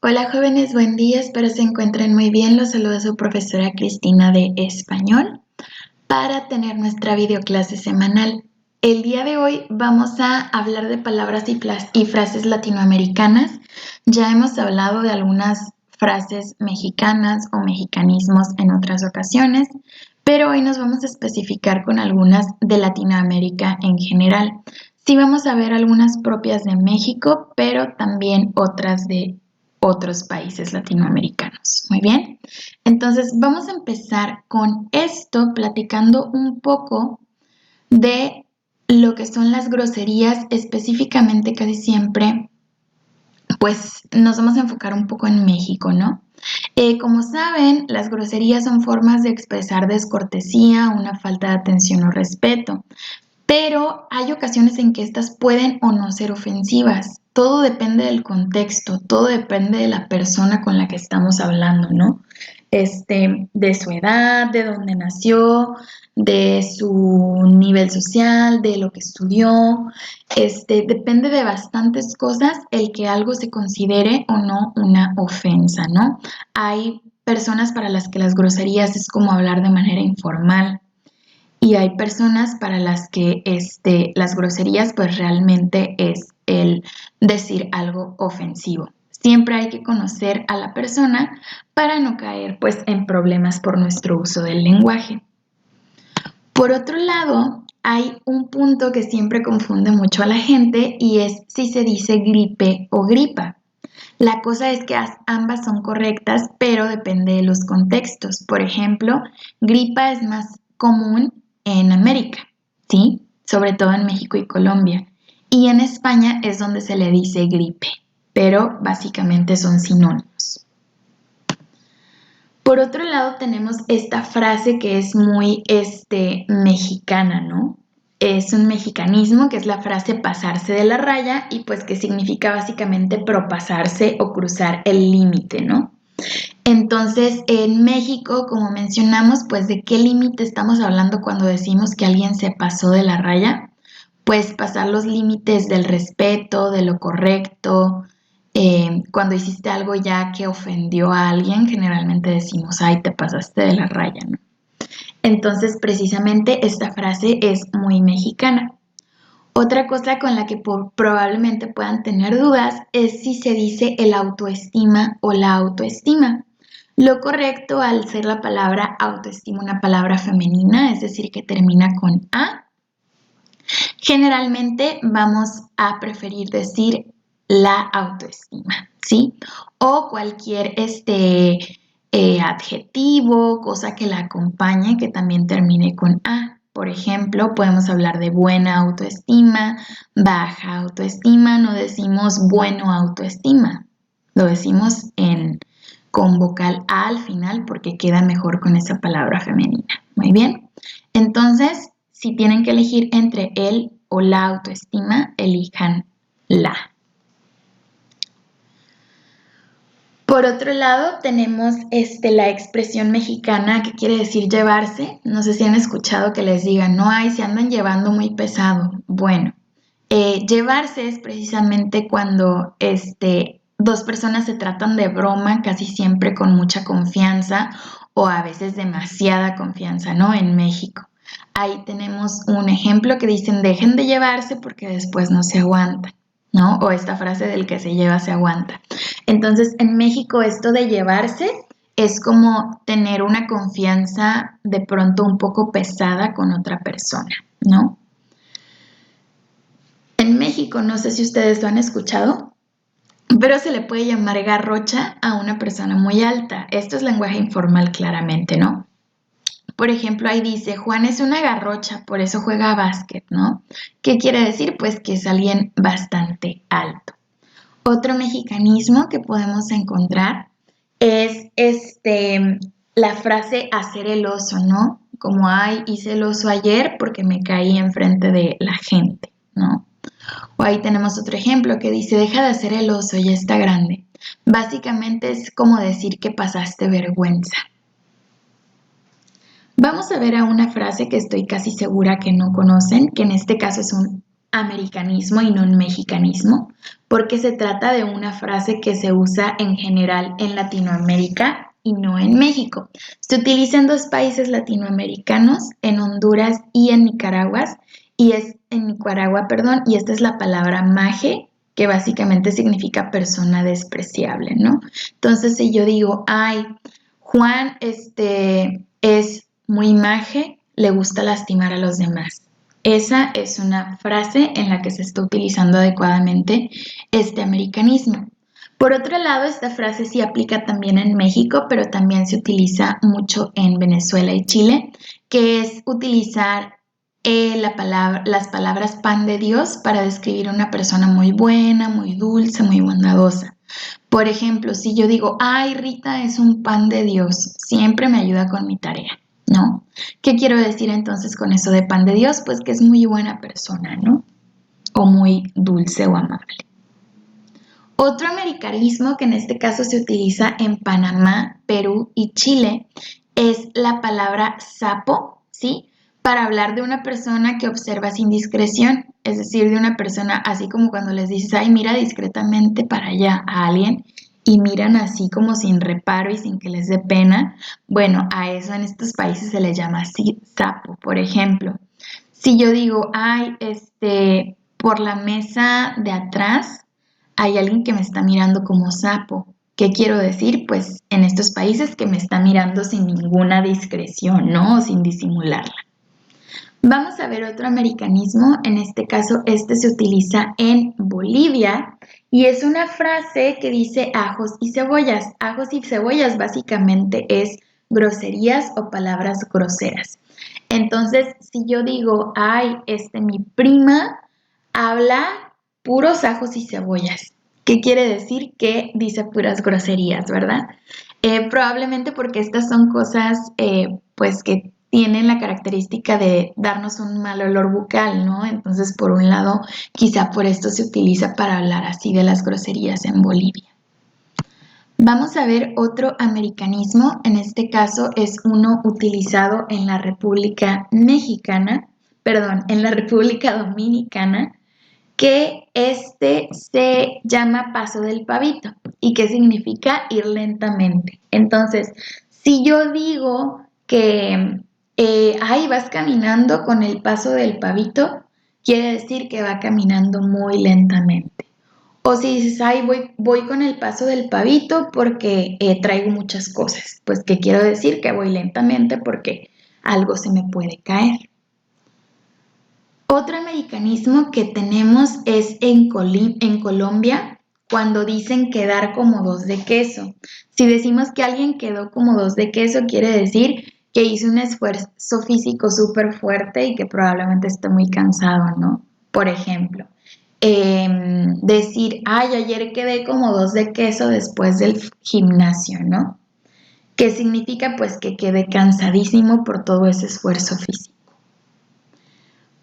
Hola jóvenes, buen día, espero se encuentren muy bien. Los saluda su profesora Cristina de Español para tener nuestra videoclase semanal. El día de hoy vamos a hablar de palabras y frases latinoamericanas. Ya hemos hablado de algunas frases mexicanas o mexicanismos en otras ocasiones, pero hoy nos vamos a especificar con algunas de Latinoamérica en general. Sí vamos a ver algunas propias de México, pero también otras de otros países latinoamericanos. Muy bien, entonces vamos a empezar con esto platicando un poco de lo que son las groserías, específicamente casi siempre, pues nos vamos a enfocar un poco en México, ¿no? Como saben, las groserías son formas de expresar descortesía, una falta de atención o respeto, pero hay ocasiones en que estas pueden o no ser ofensivas. Todo depende del contexto, todo depende de la persona con la que estamos hablando, ¿no? De su edad, de dónde nació, de su nivel social, de lo que estudió. Depende de bastantes cosas el que algo se considere o no una ofensa, ¿no? Hay personas para las que las groserías es como hablar de manera informal. Y hay personas para las que las groserías pues realmente es el decir algo ofensivo. Siempre hay que conocer a la persona para no caer pues en problemas por nuestro uso del lenguaje. Por otro lado, hay un punto que siempre confunde mucho a la gente y es si se dice gripe o gripa. La cosa es que ambas son correctas, pero depende de los contextos. Por ejemplo, gripa es más común en América, ¿sí? Sobre todo en México y Colombia. Y en España es donde se le dice gripe, pero básicamente son sinónimos. Por otro lado, tenemos esta frase que es muy mexicana, ¿no? Es un mexicanismo que es la frase pasarse de la raya y pues que significa básicamente propasarse o cruzar el límite, ¿no? Entonces, en México, como mencionamos, pues ¿de qué límite estamos hablando cuando decimos que alguien se pasó de la raya? Pues pasar los límites del respeto, de lo correcto. Cuando hiciste algo ya que ofendió a alguien, generalmente decimos, ay, te pasaste de la raya, ¿no? Entonces, precisamente esta frase es muy mexicana. Otra cosa con la que probablemente puedan tener dudas es si se dice el autoestima o la autoestima. Lo correcto, al ser la palabra autoestima una palabra femenina, es decir, que termina con A, generalmente vamos a preferir decir la autoestima, ¿sí? O cualquier adjetivo, cosa que la acompañe, que también termine con A. Por ejemplo, podemos hablar de buena autoestima, baja autoestima, no decimos bueno autoestima, lo decimos con vocal A al final porque queda mejor con esa palabra femenina. Muy bien, entonces, si tienen que elegir entre el o la autoestima, elijan la. Por otro lado, tenemos la expresión mexicana que quiere decir llevarse. No sé si han escuchado que les digan, no, ay, se andan llevando muy pesado. Bueno, llevarse es precisamente cuando dos personas se tratan de broma, casi siempre con mucha confianza o a veces demasiada confianza, ¿no? En México. Ahí tenemos un ejemplo que dicen, dejen de llevarse porque después no se aguantan, ¿no? O esta frase del que se lleva se aguanta. Entonces, en México esto de llevarse es como tener una confianza de pronto un poco pesada con otra persona, ¿no? En México, no sé si ustedes lo han escuchado, pero se le puede llamar garrocha a una persona muy alta. Esto es lenguaje informal claramente, ¿no? Por ejemplo, ahí dice, Juan es una garrocha, por eso juega básquet, ¿no? ¿Qué quiere decir? Pues que es alguien bastante alto. Otro mexicanismo que podemos encontrar es la frase hacer el oso, ¿no? Como, ay, hice el oso ayer porque me caí enfrente de la gente, ¿no? O ahí tenemos otro ejemplo que dice, deja de hacer el oso, ya está grande. Básicamente es como decir que pasaste vergüenza. Vamos a ver a una frase que estoy casi segura que no conocen, que en este caso es un americanismo y no un mexicanismo, porque se trata de una frase que se usa en general en Latinoamérica y no en México. Se utiliza en dos países latinoamericanos, en Honduras y en Nicaragua, y esta es la palabra maje, que básicamente significa persona despreciable, ¿no? Entonces, si yo digo, ay, Juan, es muy maje, le gusta lastimar a los demás. Esa es una frase en la que se está utilizando adecuadamente este americanismo. Por otro lado, esta frase sí aplica también en México, pero también se utiliza mucho en Venezuela y Chile, que es utilizar las palabras pan de Dios para describir a una persona muy buena, muy dulce, muy bondadosa. Por ejemplo, si yo digo, ay, Rita es un pan de Dios, siempre me ayuda con mi tarea, ¿no? ¿Qué quiero decir entonces con eso de pan de Dios? Pues que es muy buena persona, ¿no? O muy dulce o amable. Otro americanismo que en este caso se utiliza en Panamá, Perú y Chile es la palabra sapo, ¿sí? Para hablar de una persona que observa sin discreción, es decir, de una persona así como cuando les dices, ay, mira discretamente para allá a alguien y miran así como sin reparo y sin que les dé pena. Bueno, a eso en estos países se le llama así sapo, por ejemplo. Si yo digo, ay, por la mesa de atrás hay alguien que me está mirando como sapo. ¿Qué quiero decir? Pues en estos países que me está mirando sin ninguna discreción, ¿no? O sin disimularla. Vamos a ver otro americanismo, en este caso este se utiliza en Bolivia y es una frase que dice ajos y cebollas. Ajos y cebollas básicamente es groserías o palabras groseras. Entonces, si yo digo, ay, mi prima habla puros ajos y cebollas. ¿Qué quiere decir? Que dice puras groserías, ¿verdad? Probablemente porque estas son cosas, pues, que tienen la característica de darnos un mal olor bucal, ¿no? Entonces, por un lado, quizá por esto se utiliza para hablar así de las groserías en Bolivia. Vamos a ver otro americanismo, en este caso es uno utilizado en la República en la República Dominicana, que se llama paso del pavito y que significa ir lentamente. Entonces, si yo digo que ahí vas caminando con el paso del pavito, quiere decir que va caminando muy lentamente. O si dices, ay, voy con el paso del pavito porque traigo muchas cosas, pues que quiero decir que voy lentamente porque algo se me puede caer. Otro americanismo que tenemos es en Colombia, cuando dicen quedar como dos de queso. Si decimos que alguien quedó como dos de queso, quiere decir que hizo un esfuerzo físico súper fuerte y que probablemente esté muy cansado, ¿no? Por ejemplo, decir, ay, ayer quedé como dos de queso después del gimnasio, ¿no? Que significa pues que quedé cansadísimo por todo ese esfuerzo físico.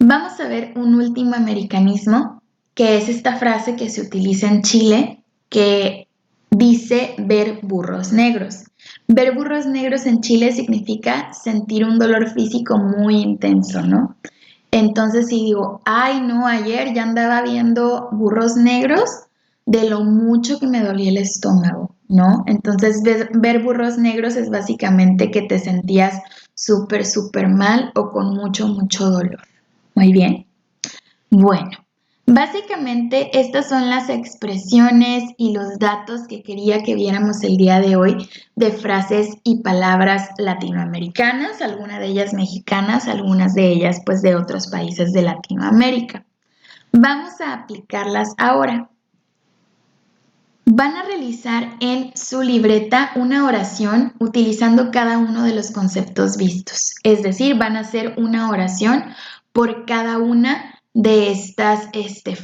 Vamos a ver un último americanismo, que es esta frase que se utiliza en Chile, que dice ver burros negros. Ver burros negros en Chile significa sentir un dolor físico muy intenso, ¿no? Entonces, si digo, ay, no, ayer ya andaba viendo burros negros de lo mucho que me dolía el estómago, ¿no? Entonces, ver burros negros es básicamente que te sentías súper, súper mal o con mucho, mucho dolor. Muy bien. Bueno, básicamente estas son las expresiones y los datos que quería que viéramos el día de hoy de frases y palabras latinoamericanas, algunas de ellas mexicanas, algunas de ellas pues de otros países de Latinoamérica. Vamos a aplicarlas ahora. Van a realizar en su libreta una oración utilizando cada uno de los conceptos vistos. Es decir, van a hacer una oración por cada una de estas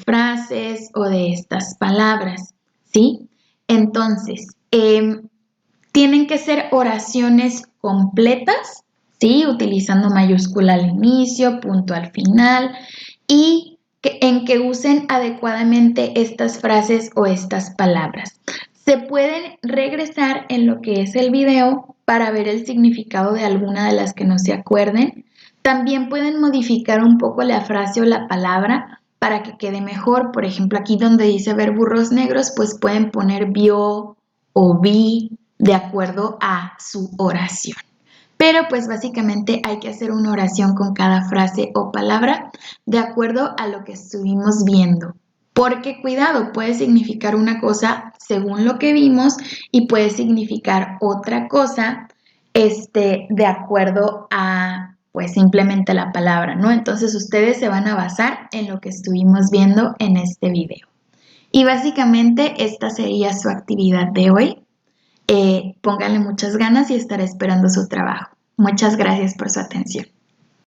frases o de estas palabras, ¿sí? Entonces, tienen que ser oraciones completas, ¿sí? Utilizando mayúscula al inicio, punto al final y en que usen adecuadamente estas frases o estas palabras. Se pueden regresar en lo que es el video para ver el significado de alguna de las que no se acuerden. También pueden modificar un poco la frase o la palabra para que quede mejor. Por ejemplo, aquí donde dice ver burros negros, pues pueden poner vio o vi de acuerdo a su oración. Pero pues básicamente hay que hacer una oración con cada frase o palabra de acuerdo a lo que estuvimos viendo. Porque cuidado, puede significar una cosa según lo que vimos y puede significar otra cosa de acuerdo a pues simplemente la palabra, ¿no? Entonces ustedes se van a basar en lo que estuvimos viendo en este video. Y básicamente esta sería su actividad de hoy. Pónganle muchas ganas y estaré esperando su trabajo. Muchas gracias por su atención.